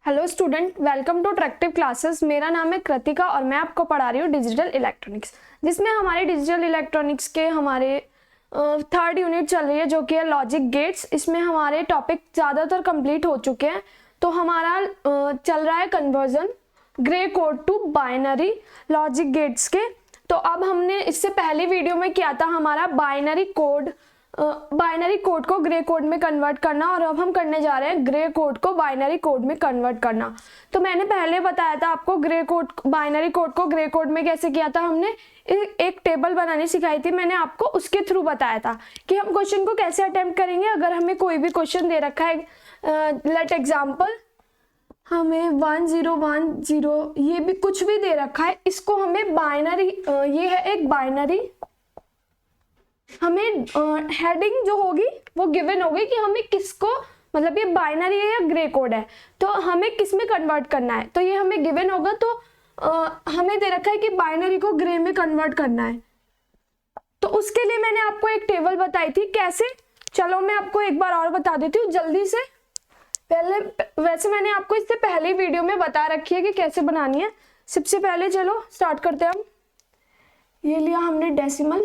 Hello student, welcome to attractive classes. मेरा नाम है कृतिका और मैं आपको पढ़ा रही हूँ डिजिटल इलेक्ट्रॉनिक्स, जिसमें हमारे डिजिटल इलेक्ट्रॉनिक्स के हमारे थर्ड यूनिट चल रही है जो कि है लॉजिक गेट्स। इसमें हमारे टॉपिक ज़्यादातर कंप्लीट हो चुके हैं। तो हमारा चल रहा है conversion grey code to binary logic gates के। तो अब हमने इससे पहले वीडियो में किया था हमारा बाइनरी कोड को ग्रे कोड में कन्वर्ट करना, और अब हम करने जा रहे हैं ग्रे कोड को बाइनरी कोड में कन्वर्ट करना। तो मैंने पहले बताया था आपको बाइनरी कोड को ग्रे कोड में कैसे किया था। हमने एक टेबल बनानी सिखाई थी, मैंने आपको उसके थ्रू बताया था कि हम क्वेश्चन को कैसे अटेम्प्ट करेंगे। अगर हमें कोई भी क्वेश्चन दे रखा है, लेट एग्जाम्पल हमें 1010 ये भी कुछ भी दे रखा है, इसको हमें बाइनरी, ये है एक बाइनरी, हमें हेडिंग जो होगी वो गिवन होगी कि हमें किसको, मतलब ये बाइनरी है या ग्रे कोड है, तो हमें किस में कन्वर्ट करना है। तो ये हमें गिवन होगा, तो हमें दे रखा है कि बाइनरी को ग्रे में कन्वर्ट करना है। तो उसके लिए मैंने आपको एक टेबल बताई थी कैसे। चलो मैं आपको एक बार और बता देती हूँ जल्दी से। पहले वैसे मैंने आपको इससे पहले वीडियो में बता रखी है कि कैसे बनानी है। सबसे पहले चलो स्टार्ट करते हैं हम। ये लिया हमने डेसिमल,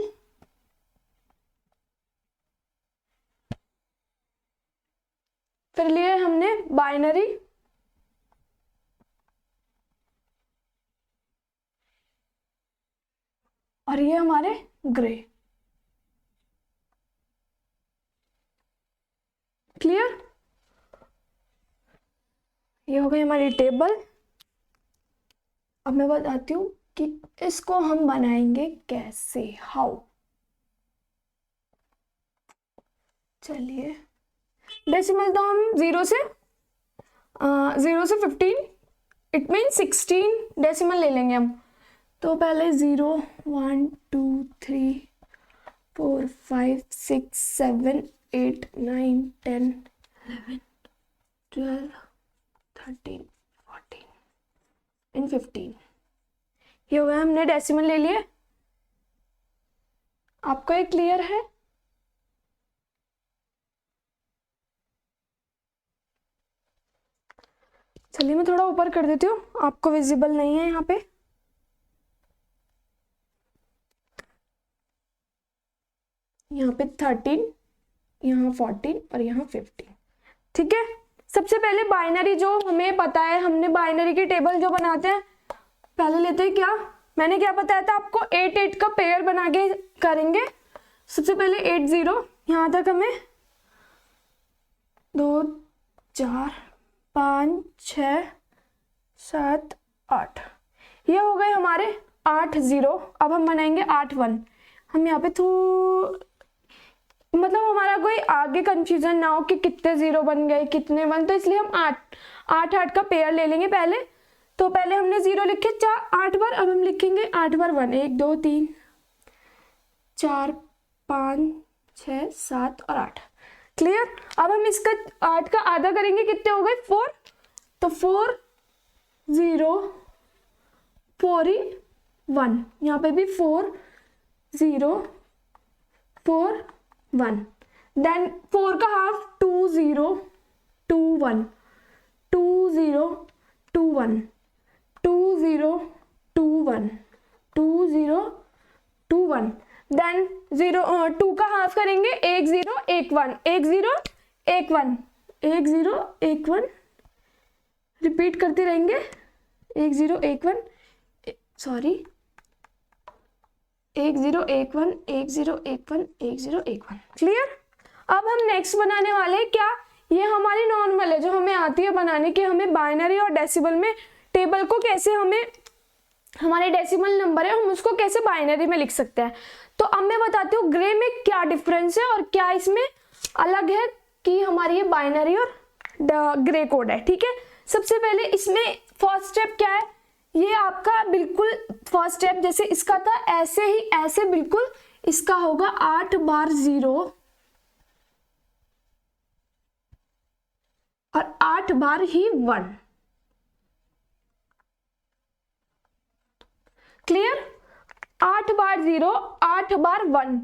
फिर लिए हमने बाइनरी, और ये हमारे ग्रे। क्लियर? ये हो गई हमारी टेबल। अब मैं बताती हूँ कि इसको हम बनाएंगे कैसे, हाउ। चलिए, डेसिमल तो हम 0 से 15, इट मीन 16 डेसिमल ले लेंगे हम। तो पहले 0 1 2 3 4 5 6 7 8 9 10 11 12 13 14 एंड 15। ये हो गया, हमने डेसिमल ले लिए। आपको ये क्लियर है? चलिए मैं थोड़ा ऊपर कर देती हूँ, आपको विजिबल नहीं है यहाँ पे। यहाँ पे 13, यहाँ 14 और यहाँ 15। ठीक है, सबसे पहले बाइनरी जो हमें पता है, हमने बाइनरी की टेबल जो बनाते हैं, पहले लेते हैं क्या, मैंने क्या बताया था आपको, 8 8 का पेयर बना के करेंगे। सबसे पहले 8 0, यहाँ तक हमें 2 4 5 6 7 8, ये हो गए हमारे 8 0। अब हम बनाएंगे 8 1। हम यहाँ पे मतलब हमारा कोई आगे कंफ्यूजन ना हो कि कितने 0 बन गए कितने 1, तो इसलिए हम 8 का पेयर ले लेंगे पहले। तो पहले हमने 0 लिखे 8 बार, अब हम लिखेंगे 8 बार 1, 1 2 3 4 5 6 7 और 8। क्लियर? अब हम इसका 8 का आधा करेंगे, कितने हो गए 4। तो 4 0 4 1, यहाँ पे भी 4 0 4 1। देन 4 का हाफ 2 0 2 1 2 0 2 1 2 0 2 1 2 0 2 1। देन 2 का हाफ करेंगे 1 0 1 1 1 0 1 1 1 0 1 1, रिपीट करते रहेंगे 1 0 1 1, सॉरी 1 0 1 1 1 0 1 1 1 0 1 1। क्लियर? अब हम नेक्स्ट बनाने वाले हैं क्या, ये हमारी नॉर्मल है जो हमें आती है बनाने की। हमें बाइनरी और डेसिमल में टेबल को कैसे, हमें हमारे डेसिमल नंबर है हम उसको कैसे बाइनरी में लिख सकते हैं। तो अब मैं बताती हूँ ग्रे में क्या डिफरेंस है और क्या इसमें अलग है कि हमारी ये बाइनरी और ग्रे कोड है। ठीक है, सबसे पहले इसमें फर्स्ट स्टेप क्या है, ये आपका बिल्कुल फर्स्ट स्टेप जैसे इसका था ऐसे ही, ऐसे बिल्कुल इसका होगा 8 बार 0 और 8 बार ही 1। क्लियर? 8 बार 0 8 बार 1।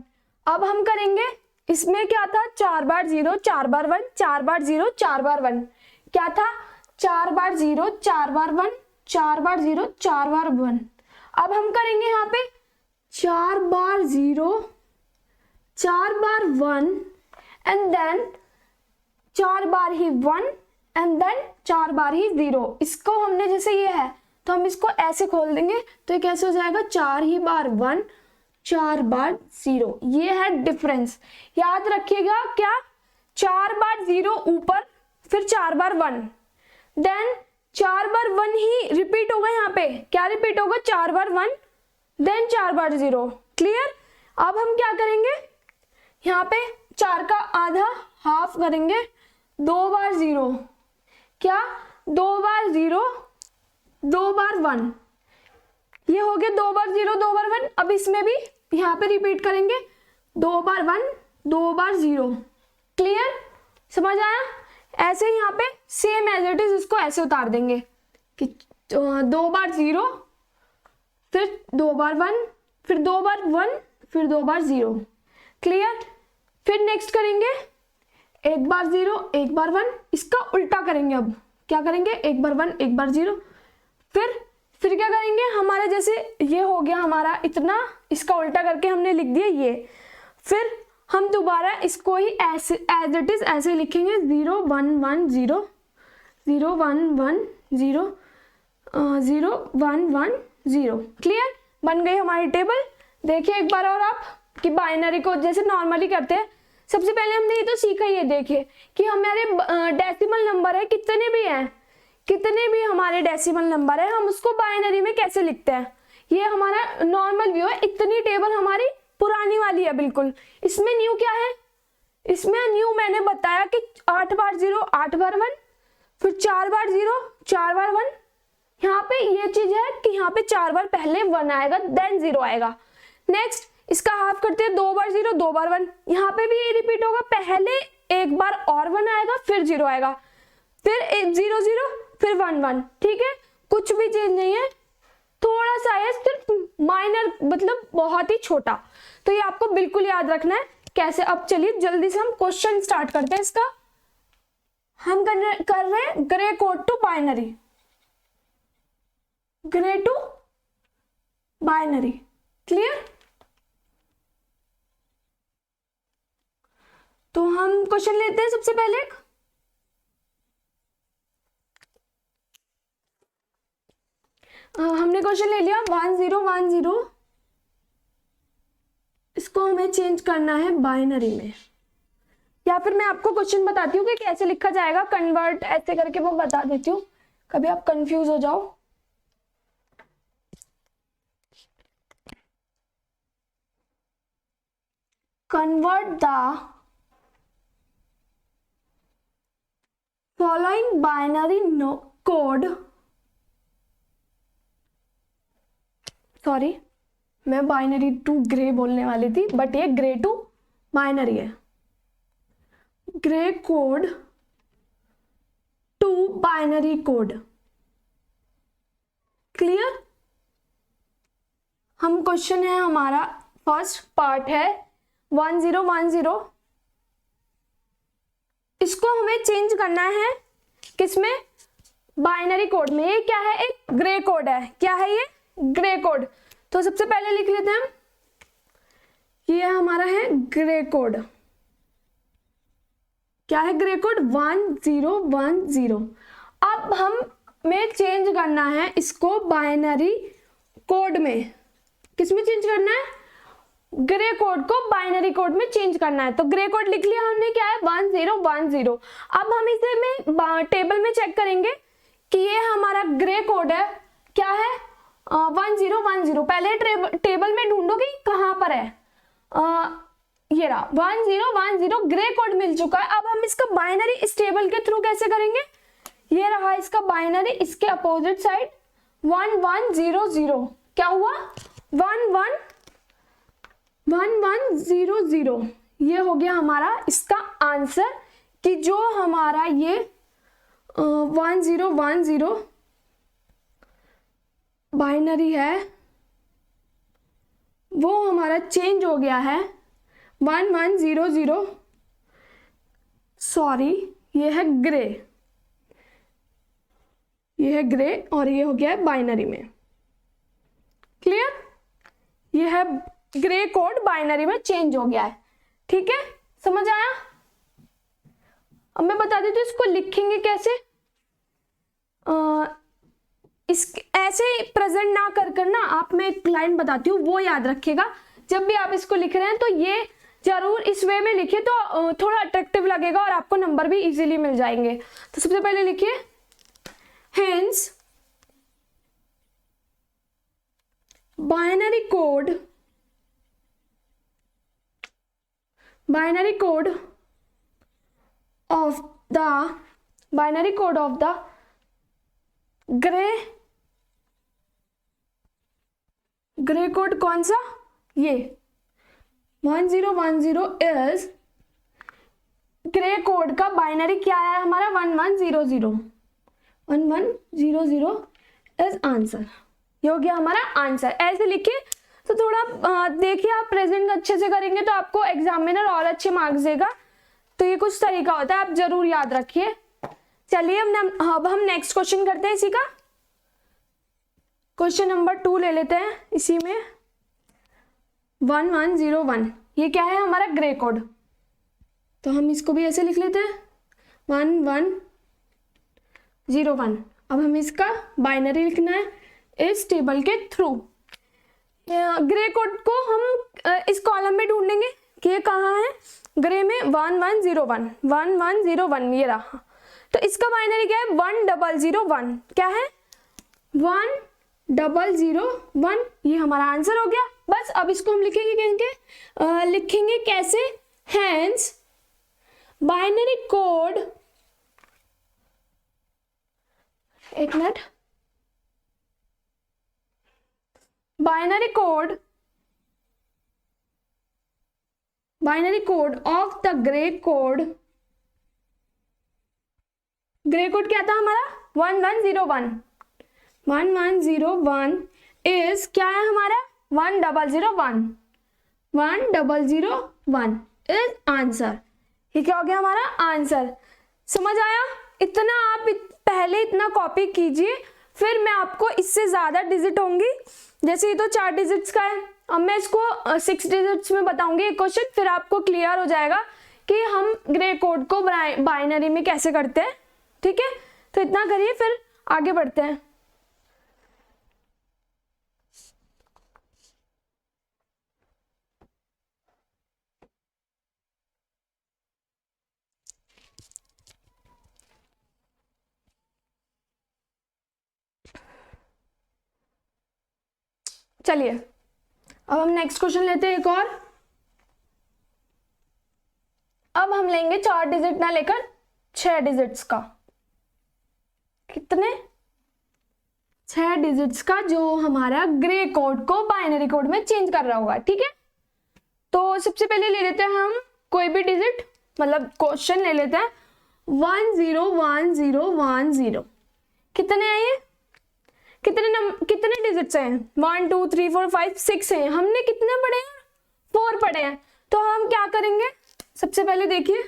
अब हम करेंगे, इसमें क्या था 4 बार 0 4 बार 1 4 बार 0 4 बार 1, क्या था 4 बार 0, 4 बार 1, 4 बार 0, 4 बार 1। अब हम करेंगे यहाँ पे 4 बार 0, 4 बार 1 एंड देन 4 बार ही 1 एंड देन 4 बार ही 0। इसको हमने जैसे ये है तो हम इसको ऐसे खोल देंगे तो ये कैसे हो जाएगा 4 ही बार 1, 4 बार 0। ये है डिफरेंस। याद रखिएगा क्या, 4 बार 0 ऊपर, फिर 4 बार 1, देन 4 बार 1 ही रिपीट होगा। यहाँ पे क्या रिपीट होगा, 4 बार 1 देन 4 बार 0। क्लियर। अब हम क्या करेंगे, यहाँ पे 4 का आधा हाफ करेंगे, 2 बार 0, क्या 2 बार 0, 2 बार 1, ये हो गया 2 बार 0, 2 बार 1। अब इसमें भी यहाँ पे रिपीट करेंगे 2 बार 1, 2 बार 0। क्लियर, समझ आया। ऐसे ही यहाँ पे सेम एज इट इज इसको ऐसे उतार देंगे कि 2 बार 0, फिर 2 बार 1, फिर 2 बार 1, फिर 2 बार 0। क्लियर। फिर नेक्स्ट करेंगे 1 बार 0, 1 बार 1, इसका उल्टा करेंगे। अब क्या करेंगे, 1 बार 1, 1 बार 0। फिर क्या करेंगे, हमारा जैसे ये हो गया हमारा इतना, इसका उल्टा करके हमने लिख दिया ये। फिर हम दोबारा इसको ही ऐसे एज इट इज ऐसे लिखेंगे 0 1 1 0, 0 1 1 0, 0 1 1 0। क्लियर, बन गई हमारी टेबल। देखिए एक बार और आप कि बाइनरी को जैसे नॉर्मली करते हैं। सबसे पहले हमने ये तो सीखा ही है, देखिए कि हमारे डेसिमल नंबर है, कितने भी हैं, कितने भी हमारे डेसिमल नंबर है, हम उसको बाइनरी में कैसे लिखते हैं। ये हमारा नॉर्मल व्यू है। इतनी टेबल हमारी पुरानी वाली है बिल्कुल। इसमें न्यू क्या है, इसमें न्यू मैंने बताया कि 8 बार 0, 8 बार 1, फिर 4 बार 0, 4 बार 1। यहाँ पे ये चीज है कि यहाँ पे 4 बार पहले 1 आएगा देन 0 आएगा। नेक्स्ट इसका हाफ करते हैं 2 बार 0, 2 बार 1। यहाँ पे भी ये रिपीट होगा, पहले 1 बार और 1 आएगा, फिर 0 आएगा, फिर 0 0, फिर 1 1। ठीक है, कुछ भी चेंज नहीं है, थोड़ा सा है सिर्फ माइनर, मतलब बहुत ही छोटा। तो ये आपको बिल्कुल याद रखना है कैसे। अब चलिए जल्दी से हम क्वेश्चन स्टार्ट करते हैं इसका। हम कर रहे हैं grey code to binary, grey to binary. Clear. तो हम क्वेश्चन लेते हैं सबसे पहले। हमने क्वेश्चन ले लिया 1 0 1 0। इसको हमें चेंज करना है बाइनरी में, या फिर मैं आपको क्वेश्चन बताती हूँ कि कैसे लिखा जाएगा, कन्वर्ट ऐसे करके वो बता देती हूँ, कभी आप कंफ्यूज हो जाओ। Convert the following binary code, sorry मैं बाइनरी टू ग्रे बोलने वाली थी, बट ये ग्रे टू बाइनरी है। Grey code to binary code. Clear. हम क्वेश्चन है हमारा फर्स्ट पार्ट है 1 0 1 0। इसको हमें चेंज करना है किसमें, बाइनरी कोड में। ये क्या है, एक ग्रे कोड है। क्या है ये, ग्रे कोड। तो सबसे पहले लिख लेते हैं हम, ये हमारा है ग्रे कोड। क्या है ग्रे कोड, 1 0 1 0। अब हमें चेंज करना है इसको बाइनरी कोड में। किस में चेंज करना है, ग्रे कोड को बाइनरी कोड में चेंज करना है। तो ग्रे कोड लिख लिया हमने, क्या है 1 0 1 0। अब हम इसे में टेबल में चेक करेंगे कि ये हमारा ग्रे कोड है, क्या है 1 0 1 0। पहले टेबल में ढूंढोगे कहां पर है, ये रहा 1 0 1 0, ग्रे कोड मिल चुका है। अब हम इसका बाइनरी इस टेबल के थ्रू कैसे करेंगे, ये रहा इसका बाइनरी, इसके अपोजिट साइड 1 1 0 0। क्या हुआ 1 1 1 1 0 0। ये हो गया हमारा इसका आंसर कि जो हमारा ये 1 0 1 0 बाइनरी है वो हमारा चेंज हो गया है 1 1 0 0। सॉरी ये है ग्रे, ये है ग्रे और ये हो गया है बाइनरी में। क्लियर? ये है ग्रे कोड बाइनरी में चेंज हो गया है। ठीक है, समझ आया? अब मैं बता देती हूँ इसको लिखेंगे कैसे। इस ऐसे प्रेजेंट ना कर कर ना, आप मैं एक लाइन बताती हूँ वो याद रखिएगा। जब भी आप इसको लिख रहे हैं तो ये जरूर इस वे में लिखिए, तो थोड़ा अट्रैक्टिव लगेगा और आपको नंबर भी इजीली मिल जाएंगे। तो सबसे पहले लिखिए hence binary code of the grey code कौन सा? ये 1010 इज ग्रे कोड का बाइनरी क्या है हमारा? 1100 इज आंसर। ये हो गया हमारा आंसर। ऐसे लिखिए। तो थोड़ा देखिए, आप प्रेजेंट अच्छे से करेंगे तो आपको एग्जामिनर और अच्छे मार्क्स देगा। तो ये कुछ तरीका होता है, आप जरूर याद रखिए। चलिए अब हम नेक्स्ट क्वेश्चन करते हैं इसी का। क्वेश्चन नंबर 2 ले लेते हैं इसी में। 1101 ये क्या है? हमारा ग्रे कोड। तो हम इसको भी ऐसे लिख लेते हैं 1101। अब हमें इसका बाइनरी लिखना है इस टेबल के थ्रू। ग्रे कोड को हम इस कॉलम में ढूंढेंगे कि ये कहाँ है। ग्रे में 1101 ये रहा। तो इसका बाइनरी क्या है? 1001। क्या है? 1001। ये हमारा आंसर हो गया। बस अब इसको हम लिखेंगे कैसे? हेंस बाइनरी कोड, एक minute, binary code of the grey code क्या था हमारा? 1101 इज क्या है हमारा? 1001 इज आंसर। ये क्या हो गया हमारा? आंसर। समझ आया? इतना आप पहले इतना कॉपी कीजिए, फिर मैं आपको इससे ज्यादा डिजिट होंगी। जैसे ये तो 4 डिजिट्स का है, अब मैं इसको 6 डिजिट्स में बताऊंगी एक क्वेश्चन, फिर आपको क्लियर हो जाएगा कि हम ग्रे कोड को बाइनरी में कैसे करते हैं। ठीक है, तो इतना करिए, फिर आगे बढ़ते हैं। चलिए अब हम नेक्स्ट क्वेश्चन लेते हैं एक और। अब हम लेंगे 4 डिजिट ना लेकर 6 डिजिट्स का। कितने? 6 डिजिट्स का, जो हमारा ग्रे कोड को बाइनरी कोड में चेंज कर रहा होगा। ठीक है, तो सबसे पहले ले लेते हैं हम कोई भी डिजिट, मतलब क्वेश्चन ले लेते हैं 101010। कितने हैं ये? कितने डिजिट्स हैं? 1 2 3 4 5 6 हैं। हमने कितने पढ़े हैं? 4 पढ़े हैं। तो हम क्या करेंगे? सबसे पहले देखिए,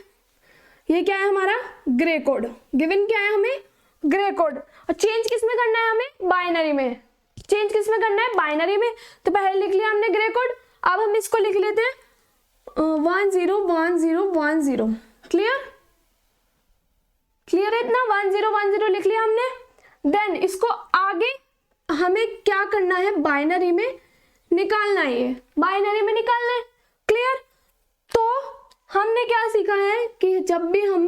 ये क्या है हमारा? Grey code. गिवन क्या है हमें? Grey code. और चेंज किस में करना है हमें? बाइनरी में। चेंज किस में करना है? बाइनरी में। तो पहले लिख लिया हमने ग्रे कोड। अब हम इसको लिख लेते हैं 101010। क्लियर है इतना? 1010 लिख लिया हमने। देन इसको आगे हमें क्या करना है? बाइनरी में निकालना है। ये बाइनरी में निकालना है। क्लियर? तो हमने क्या सीखा है कि जब भी हम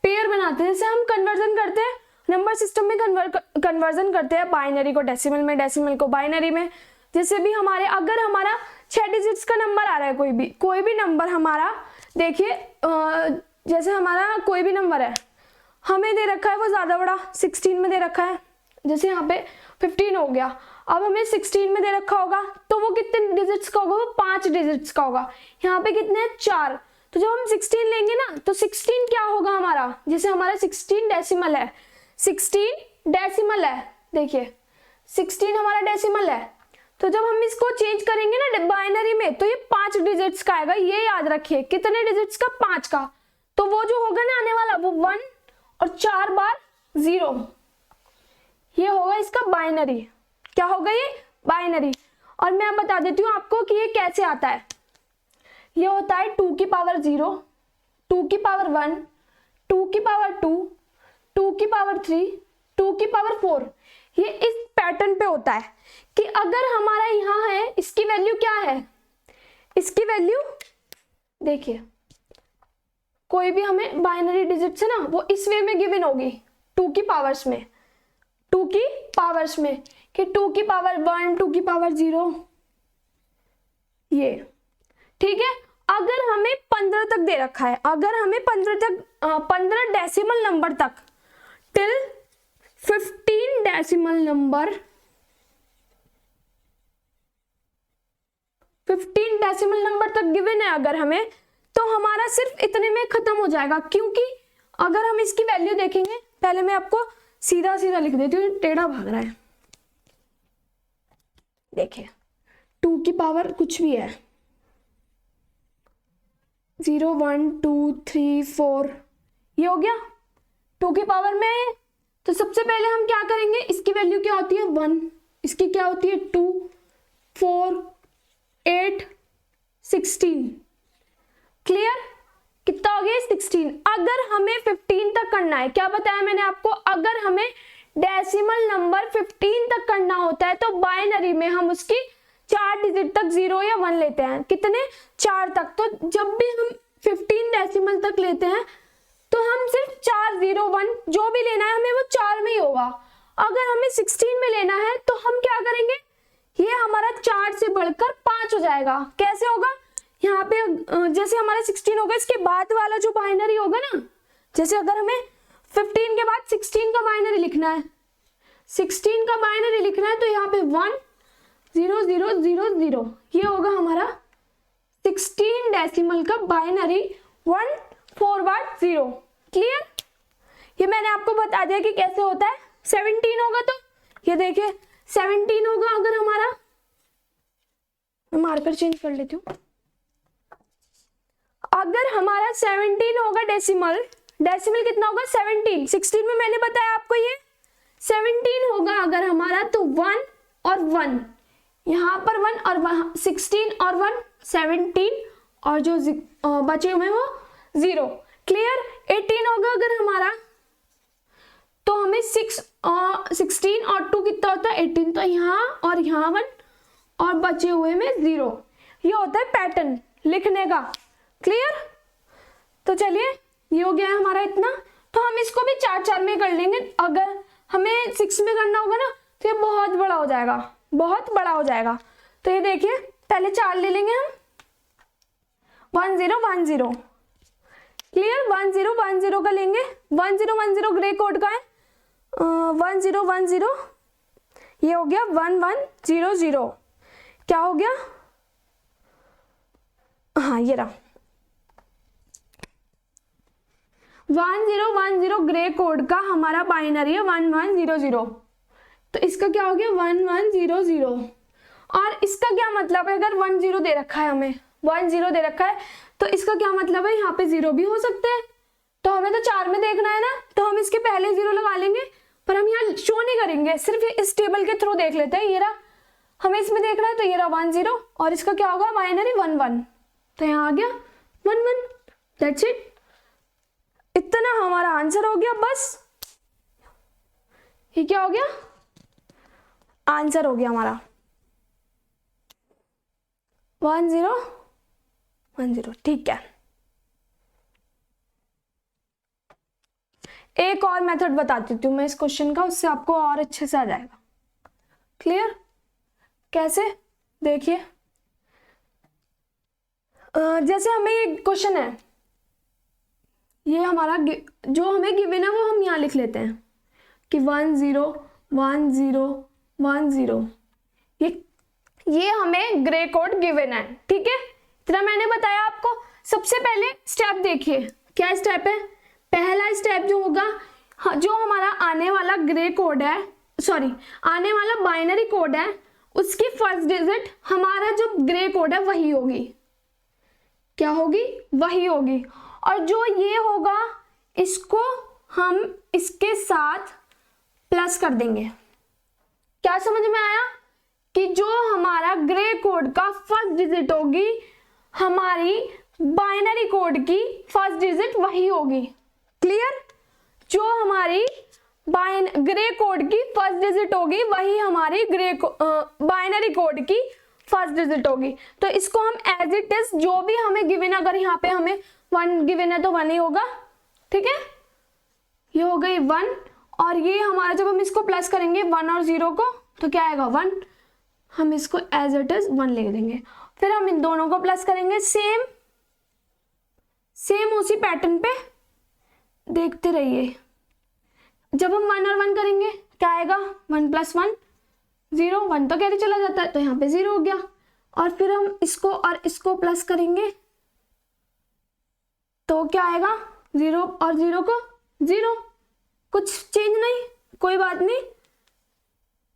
पेयर बनाते हैं, जैसे हम कन्वर्जन करते हैं, नंबर सिस्टम में कन्वर्जन करते हैं, बाइनरी को डेसिमल में, डेसिमल को बाइनरी में। जैसे भी अगर हमारा 6 डिजिट्स का नंबर आ रहा है, कोई भी नंबर हमारा, देखिए जैसे हमारा कोई भी नंबर है, हमें दे रखा है वो ज्यादा बड़ा 16 में दे रखा है। जैसे यहाँ पे 15 हो गया, अब हमें 16 में दे रखा होगा, तो वो कितने डिजिट्स का होगा? वो 5 डिजिट्स का होगा। यहाँ पे कितने हैं? 4। तो जब हम 16 लेंगे ना, तो 16 क्या होगा हमारा? जैसे हमारा 16 डेसिमल है, 16 डेसिमल है, देखिए 16 हमारा डेसिमल है। तो जब हम इसको चेंज करेंगे ना बाइनरी में, तो ये 5 डिजिट्स का आएगा। ये याद रखिए, कितने डिजिट्स का? 5 का। तो वो जो होगा ना आने वाला, वो 1 और 4 बार 0। ये होगा इसका बाइनरी। क्या होगा ये? बाइनरी। और मैं अब बता देती हूँ आपको कि ये कैसे आता है। ये होता है 2 की पावर 0, 2 की पावर 1, 2 की पावर 2, 2 की पावर 3, 2 की पावर 4। ये इस पैटर्न पे होता है कि अगर हमारा यहाँ है, इसकी वैल्यू क्या है, इसकी वैल्यू देखिए, कोई भी हमें बाइनरी डिजिट्स है ना, वो इस वे में गिवन होगी 2 की पावर्स में, 2 की पावर्स में, कि 2 की पावर 1, 2 की पावर 0, ये ठीक है। अगर हमें 15 तक दे रखा है, अगर हमें 15 डेसिमल नंबर तक till 15 decimal number, 15 decimal number तक गिवन है अगर हमें, तो हमारा सिर्फ इतने में खत्म हो जाएगा। क्योंकि अगर हम इसकी वैल्यू देखेंगे, पहले मैं आपको सीधा सीधा लिख देती हूँ, टेढ़ा भाग रहा है। देखिए 2 की पावर कुछ भी है, 0, 1, 2, 3, 4, ये हो गया 2 की पावर में। तो सबसे पहले हम क्या करेंगे, इसकी वैल्यू क्या होती है 1, इसकी क्या होती है 2, 4, 8, 16। क्लियर? कितना हो गया 16। अगर हमें 15 तक करना है, क्या बताया मैंने आपको, अगर हमें डेसिमल नंबर 15 तक करना होता है तो बाइनरी में हम उसकी 4 डिजिट तक 0 या 1 लेते हैं। कितने? 4 तक। तो जब भी हम 15 डेसिमल तक लेते हैं तो हम सिर्फ 4, 0, 1 जो भी लेना है हमें वो 4 में ही होगा। अगर हमें 16 में लेना है तो हम क्या करेंगे, ये हमारा 4 से बढ़कर 5 हो जाएगा। कैसे होगा? यहाँ पे जैसे हमारा 16 होगा, इसके बाद वाला जो बाइनरी होगा ना, जैसे अगर हमें 15 के बाद 16 का बाइनरी लिखना है, 16 का बाइनरी लिखना है, तो यहाँ पे 1, 0, 0, 0, 0, ये होगा हमारा 16 डेसिमल का बाइनरी, 1 फॉरवर्ड 0। क्लियर? ये मैंने आपको बता दिया कि कैसे होता है। 17 होगा तो ये देखिए 17 होगा अगर हमारा, मैं मार्कर चेंज कर लेती हूँ, अगर हमारा 17 होगा डेसिमल, डेसिमल कितना होगा 17, 16 में मैंने बताया आपको ये 17 होगा अगर हमारा, तो 1 और 1, यहाँ पर 1 और 16 और 1 17, और जो बचे हुए वो 0। क्लियर? 18 होगा अगर हमारा, तो हमें 16 और 2 कितना होता है 18, तो यहाँ और यहाँ 1 और बचे हुए में 0। ये होता है पैटर्न लिखने का। क्लियर? तो चलिए ये हो गया है हमारा इतना। तो हम इसको भी 4-4 में कर लेंगे। अगर हमें 6 में करना होगा ना तो ये बहुत बड़ा हो जाएगा, बहुत बड़ा हो जाएगा। तो ये देखिए पहले 4 ले लेंगे हम, 1 0 1 0। क्लियर? 1 0 1 0 का लेंगे, 1 0 1 0 ग्रे कोड का है, 1 0 1 0, ये हो गया 1 1 0 0। क्या हो गया? हाँ ये रहा 1 0 1 0 ग्रे कोड का हमारा बाइनरी है 1 1 0 0। तो इसका क्या हो गया 1 1 0 0। और इसका क्या मतलब है, अगर 1 0 दे रखा है, हमें 1 0 दे रखा है, तो इसका क्या मतलब है, यहाँ पे 0 भी हो सकते हैं। तो हमें तो 4 में देखना है ना, तो हम इसके पहले 0 लगा लेंगे, पर हम यहाँ शो नहीं करेंगे, सिर्फ इस टेबल के थ्रू देख लेते हैं। ये रहा, हमें इसमें देखना है, तो ये रहा 1 0, और इसका क्या होगा बाइनरी 1 1, तो यहाँ आ गया 1 1। दैट्स इट, इतना हमारा आंसर हो गया। बस ये क्या हो गया, आंसर हो गया हमारा 1 0 1 0। ठीक है, एक और मेथड बता देती हूँ मैं इस क्वेश्चन का, उससे आपको और अच्छे से आ जाएगा। क्लियर? कैसे? देखिए जैसे हमें ये क्वेश्चन है, ये हमारा जो हमें गिवन है वो हम यहाँ लिख लेते हैं कि 1 0 1 0 1 0। ये हमें ग्रे कोड गिवन है। ठीक है, इतना मैंने बताया आपको। सबसे पहले स्टेप देखिए, क्या स्टेप है, पहला स्टेप जो होगा, जो हमारा आने वाला ग्रे कोड है, सॉरी आने वाला बाइनरी कोड है, उसकी फर्स्ट डिजिट हमारा जो ग्रे कोड है वही होगी। क्या होगी? वही होगी। और जो ये होगा इसको हम इसके साथ प्लस कर देंगे। क्या समझ में आया कि जो हमारा ग्रे कोड का फर्स्ट डिजिट होगी, हमारी बाइनरी कोड की फर्स्ट डिजिट वही होगी। क्लियर? जो हमारी ग्रे कोड की फर्स्ट डिजिट होगी वही हमारी बाइनरी कोड की फर्स्ट डिजिट होगी। तो इसको हम एज इट इज, जो भी हमें गिवन, अगर यहाँ पे हमें 1 गिवन है तो 1 ही होगा। ठीक है, ये हो गई 1, और ये हमारा जब हम इसको प्लस करेंगे 1 और 0 को तो क्या आएगा 1, हम इसको एज इट इज 1 लिख देंगे। फिर हम इन दोनों को प्लस करेंगे, सेम उसी पैटर्न पे देखते रहिए। जब हम 1 और 1 करेंगे क्या आएगा, 1 + 1 0, 1 तो कैरी चला जाता है तो यहाँ पे 0 हो गया। और फिर हम इसको और इसको प्लस करेंगे तो क्या आएगा, 0 और 0 को 0, कुछ चेंज नहीं, कोई बात नहीं,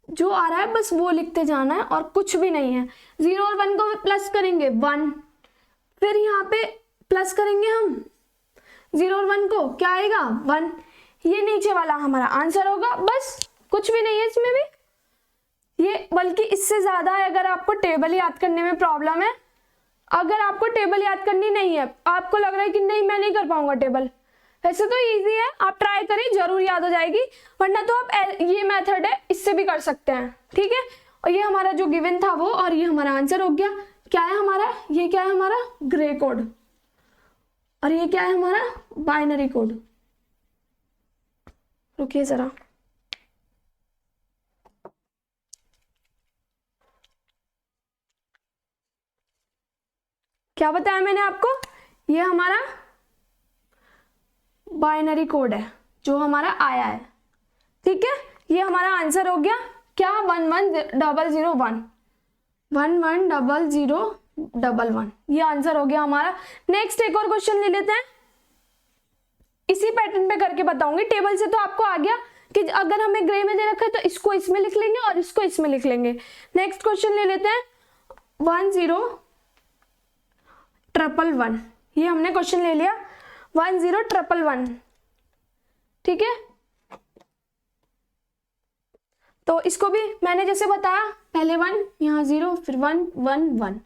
जो आ रहा है बस वो लिखते जाना है और कुछ भी नहीं है। 0 और 1 को प्लस करेंगे 1, फिर यहाँ पे प्लस करेंगे हम 0 और 1 को, क्या आएगा 1, ये नीचे वाला हमारा आंसर होगा। बस कुछ भी नहीं है इसमें भी, ये बल्कि इससे ज्यादा है। अगर आपको टेबल याद करने में प्रॉब्लम है, अगर आपको टेबल याद करनी नहीं है, आपको लग रहा है कि नहीं मैं नहीं कर पाऊंगा टेबल, वैसे तो इजी है, आप ट्राई करिए, जरूर याद हो जाएगी। वरना तो आप ये मेथड है, इससे भी कर सकते हैं। ठीक है, और ये हमारा जो गिवन था वो, और ये हमारा आंसर हो गया। क्या है हमारा, ये क्या है हमारा ग्रे कोड, और ये क्या है हमारा बाइनरी कोड। रुकिए जरा, क्या बताया मैंने आपको, ये हमारा बाइनरी कोड है जो हमारा आया है। ठीक है, ये हमारा आंसर हो गया क्या, 11001, 11001, ये आंसर हो गया हमारा। नेक्स्ट एक और क्वेश्चन ले लेते हैं, इसी पैटर्न पे करके बताऊंगी। टेबल से तो आपको आ गया कि अगर हमें ग्रे में दे रखा है तो इसको इसमें लिख लेंगे और इसको इसमें लिख लेंगे। नेक्स्ट क्वेश्चन ले लेते हैं, 10111, ये हमने क्वेश्चन ले लिया 10111। ठीक है, तो इसको भी मैंने जैसे बताया, पहले 1, यहाँ 0, फिर 1 1 1,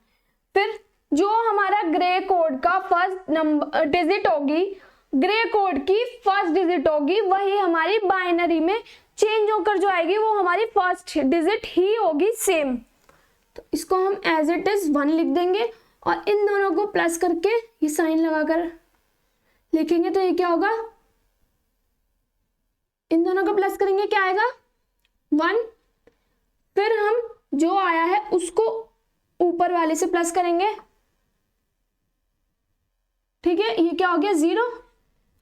फिर जो हमारा ग्रे कोड का फर्स्ट नंबर डिजिट होगी, ग्रे कोड की फर्स्ट डिजिट होगी, वही हमारी बाइनरी में चेंज होकर जो आएगी वो हमारी फर्स्ट डिजिट ही होगी सेम। तो इसको हम एज इट इज 1 लिख देंगे, और इन दोनों को प्लस करके ये साइन लगाकर लिखेंगे तो ये क्या होगा, इन दोनों को प्लस करेंगे क्या आएगा 1, फिर हम जो आया है उसको ऊपर वाले से प्लस करेंगे। ठीक है, ये क्या हो गया 0,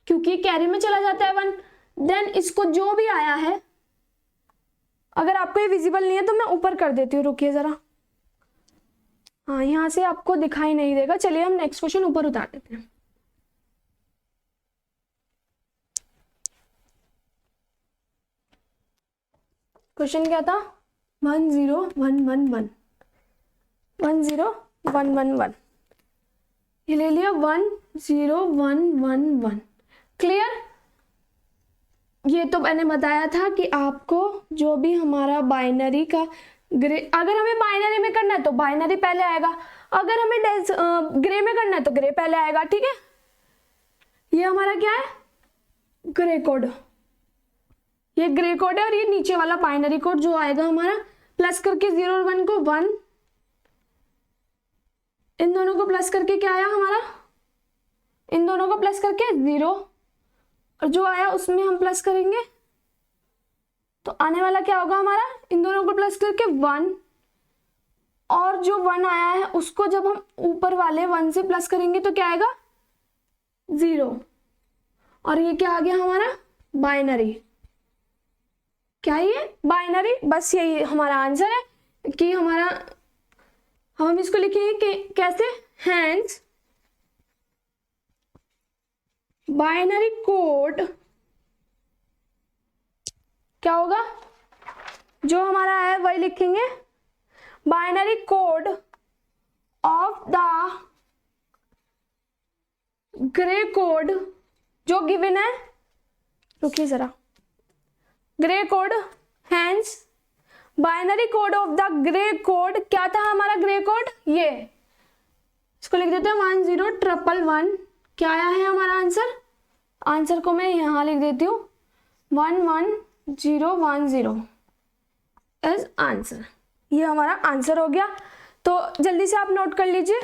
क्योंकि कैरी में चला जाता है 1। देन इसको जो भी आया है, अगर आपको ये विजिबल नहीं है तो मैं ऊपर कर देती हूँ, रुकिए जरा, हाँ यहां से आपको दिखाई नहीं देगा। चलिए हम नेक्स्ट क्वेश्चन ऊपर उतार देते हैं। क्वेश्चन क्या था, 10111, 10111, ये ले लिया 10111। क्लियर? ये तो मैंने बताया था कि आपको जो भी हमारा बाइनरी का ग्रे, अगर हमें बाइनरी में करना है तो बाइनरी पहले आएगा, अगर हमें ग्रे में करना है तो ग्रे पहले आएगा। ठीक है, ये हमारा क्या है ग्रे कोड, ये ग्रे कोड है, और ये नीचे वाला बाइनरी कोड जो आएगा हमारा, प्लस करके 0 और 1 को 1, इन दोनों को प्लस करके क्या आया हमारा, इन दोनों को प्लस करके 0, और जो आया उसमें हम प्लस करेंगे तो आने वाला क्या होगा हमारा, इन दोनों को प्लस करके 1, और जो 1 आया है उसको जब हम ऊपर वाले 1 से प्लस करेंगे तो क्या आएगा 0, और ये क्या आ गया हमारा बाइनरी। क्या ये बाइनरी, बस यही हमारा आंसर है कि हमारा, हम इसको लिखेंगे कैसे, हैंस बाइनरी कोड क्या होगा, जो हमारा है वही लिखेंगे, binary code of the grey code जो गिवन है, रुकिए जरा, grey code hence binary code of the grey code, क्या था हमारा ग्रे कोड, ये इसको लिख देते हैं 10111। क्या आया है हमारा आंसर, आंसर को मैं यहाँ लिख देती हूँ 11010 एज आंसर। ये हमारा आंसर हो गया। तो जल्दी से आप नोट कर लीजिए।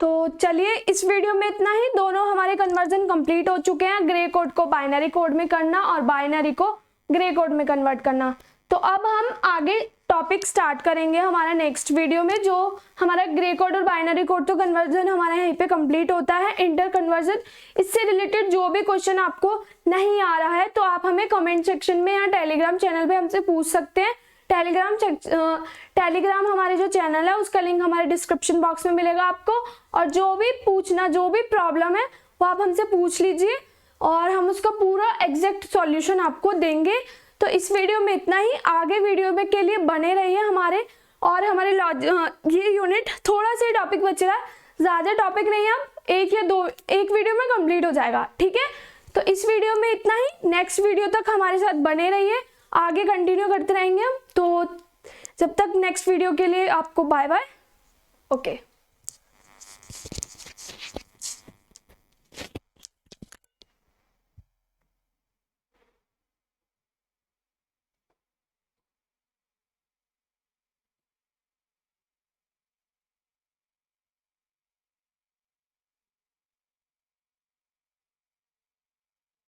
तो चलिए इस वीडियो में इतना ही। दोनों हमारे कन्वर्जन कंप्लीट हो चुके हैं, ग्रे कोड को बाइनरी कोड में करना और बाइनरी को ग्रे कोड में कन्वर्ट करना। तो अब हम आगे टॉपिक स्टार्ट करेंगे हमारा नेक्स्ट वीडियो में, जो हमारा ग्रे कोड और बाइनरी कोड तो कन्वर्जन हमारा यहीं पे कंप्लीट होता है। इंटर कन्वर्जन, इससे रिलेटेड जो भी क्वेश्चन आपको नहीं आ रहा है तो आप हमें कमेंट सेक्शन में या टेलीग्राम चैनल पे हमसे पूछ सकते हैं। टेलीग्राम हमारे जो चैनल है उसका लिंक हमारे डिस्क्रिप्शन बॉक्स में मिलेगा आपको, और जो भी पूछना, जो भी प्रॉब्लम है वो आप हमसे पूछ लीजिए और हम उसका पूरा एग्जैक्ट सॉल्यूशन आपको देंगे। तो इस वीडियो में इतना ही। आगे वीडियो में के लिए बने रहिए हमारे, और हमारे ये यूनिट थोड़ा सा टॉपिक बच रहा है, ज़्यादा टॉपिक नहीं है, अब एक वीडियो में कंप्लीट हो जाएगा, ठीक है। तो इस वीडियो में इतना ही। नेक्स्ट वीडियो तक हमारे साथ बने रहिए, आगे कंटिन्यू करते रहेंगे हम। तो जब तक नेक्स्ट वीडियो के लिए आपको बाय बाय। ओके।